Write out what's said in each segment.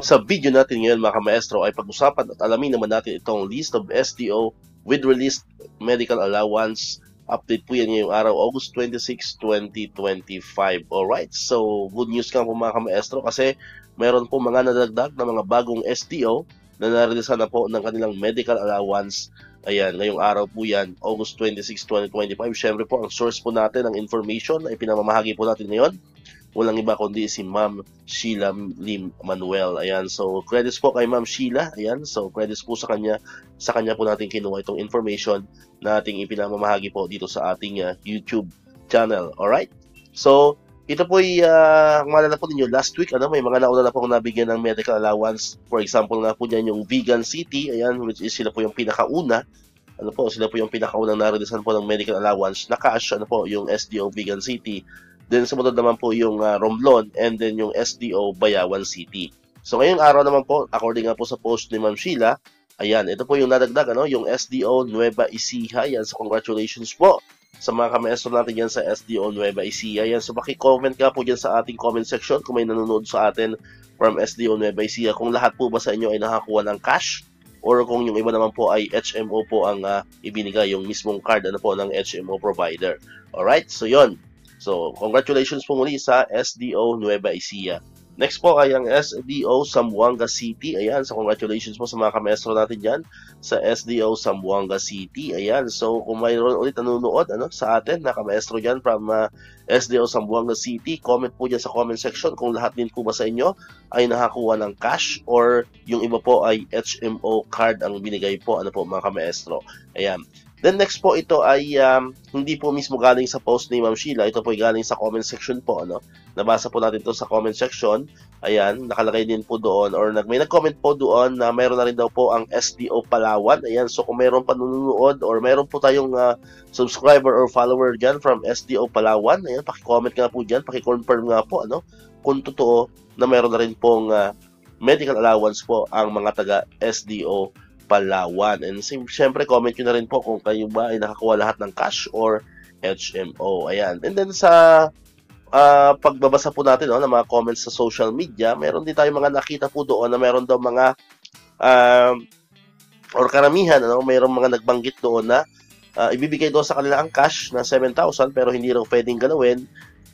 Sa video natin ngayon mga maestro ay pag-usapan at alamin naman natin itong list of SDO with released medical allowance. Update po yan ngayong araw, August 26, 2025. Alright, so good news ka po mga maestro kasi meron po mga nadagdag na mga bagong SDO na nareleasan na po ng kanilang medical allowance. Ayan, ngayong araw po yan, August 26, 2025. Siyempre po ang source po natin ng information ay pinamamahagi po natin ngayon. Walang iba kundi si Ma'am Sheila Lim Manuel. Ayan, so credits po kay Ma'am Sheila. Ayan, so credits po sa kanya. Sa kanya po natin kinuha itong information na ating ipinamamahagi po dito sa ating YouTube channel. Alright? So, ito po ay, malala po ninyo, last week, may mga nauna na po nabigyan ng medical allowance. For example nga po dyan yung Vegan City. Ayan, which is sila po yung pinakauna. Sila po yung pinakaunang narilisan po ng medical allowance na cash. Yung SDO Vegan City. Then sumunod naman po yung Romblon and then yung SDO Bayawan City. So ngayong araw naman po, according nga po sa post ni Ma'am Sheila, ayan, ito po yung nadagdag, yung SDO Nueva Ecija. Yan, so congratulations po sa mga kamaestro natin yan sa SDO Nueva Ecija. Yan, so paki-comment nga po dyan sa ating comment section kung may nanonood sa atin from SDO Nueva Ecija. Kung lahat po ba sa inyo ay nakakuha ng cash or kung yung iba naman po ay HMO po ang ibinigay, yung mismong card ng HMO provider. Alright, so yon. So, congratulations po muli sa SDO Nueva Ecija. Next po ay ang SDO Zamboanga City. Ayan, so congratulations po sa mga kamaestro natin dyan sa SDO Zamboanga City. Ayan, so kung mayroon ulit nanonood sa atin na kamaestro dyan from SDO Zamboanga City, comment po dyan sa comment section kung lahat din po ba sa inyo ay nakakuha ng cash or yung iba po ay HMO card ang binigay po mga kamaestro. Ayan. Then next po, ito ay hindi po mismo galing sa post ni Ma'am Sheila. Ito po ay galing sa comment section po. Nabasa po natin ito sa comment section. Ayan, nakalagay din po doon or may nag-comment po doon na mayroon na rin daw po ang SDO Palawan. Ayan, so kung mayroon pa nanonood or mayroon po tayong subscriber or follower dyan from SDO Palawan, ayan, paki-comment nga po dyan, paki-confirm nga po kung totoo na mayroon na rin pong medical allowance po ang mga taga SDO Palawan. And siyempre, comment nyo na rin po kung kayo ba ay nakakuha lahat ng cash or HMO. Ayan. And then sa pagbabasa po natin ng mga comments sa social media, meron din tayong mga nakita po doon na meron daw mga or karamihan, mayroong mga nagbanggit doon na ibibigay doon sa kanila ang cash na 7,000 pero hindi raw pwedeng galawin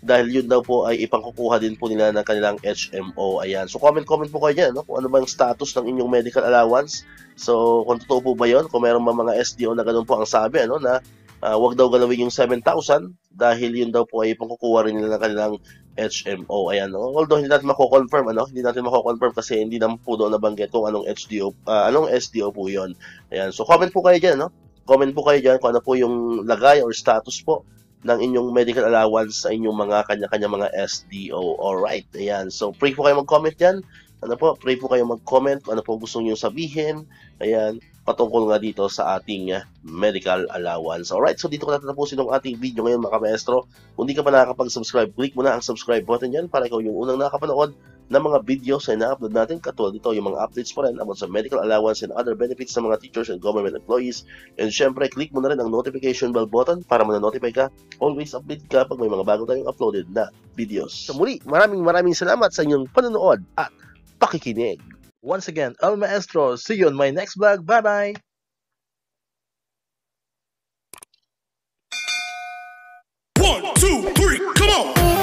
dahil yun daw po ay ipangkukuha din po nila ng kanilang HMO. Ayan. So, comment po kayo dyan, kung ano ba yung status ng inyong medical allowance. So, kung totoo po ba yun, kung meron mga SDO na ganun po ang sabi, na wag daw galawin yung 7,000 dahil yun daw po ay ipangkukuha rin nila ng kanilang HMO. Ayan. Although, hindi natin mako-confirm, hindi natin mako-confirm kasi hindi naman po doon nabanggit kung anong SDO po yun. Ayan. So, comment po kayo dyan, Comment po kayo dyan kung ano po yung lagay or status po ng inyong medical allowance sa inyong mga kanya-kanya mga SDO. Alright, ayan. So, pray po kayo mag-comment dyan. Pray po kayo mag-comment kung ano po gusto nyo sabihin. Ayan, patungkol nga dito sa ating medical allowance. Alright, so dito ko natatapusin ang ating video ngayon mga maestro. Kung di ka pa nakakapag-subscribe, click mo na ang subscribe button dyan para ikaw yung unang nakapanood ng mga videos na ina-upload natin. Katulad dito, yung mga updates pa rin about sa medical allowance and other benefits ng mga teachers and government employees. And syempre, click mo na rin ang notification bell button para ma-notify ka. Always update ka pag may mga bago tayong uploaded na videos. So muli, maraming salamat sa inyong panonood at pakikinig. Once again, El Maestro. See you on my next vlog. Bye-bye! 1, 2, 3, come on!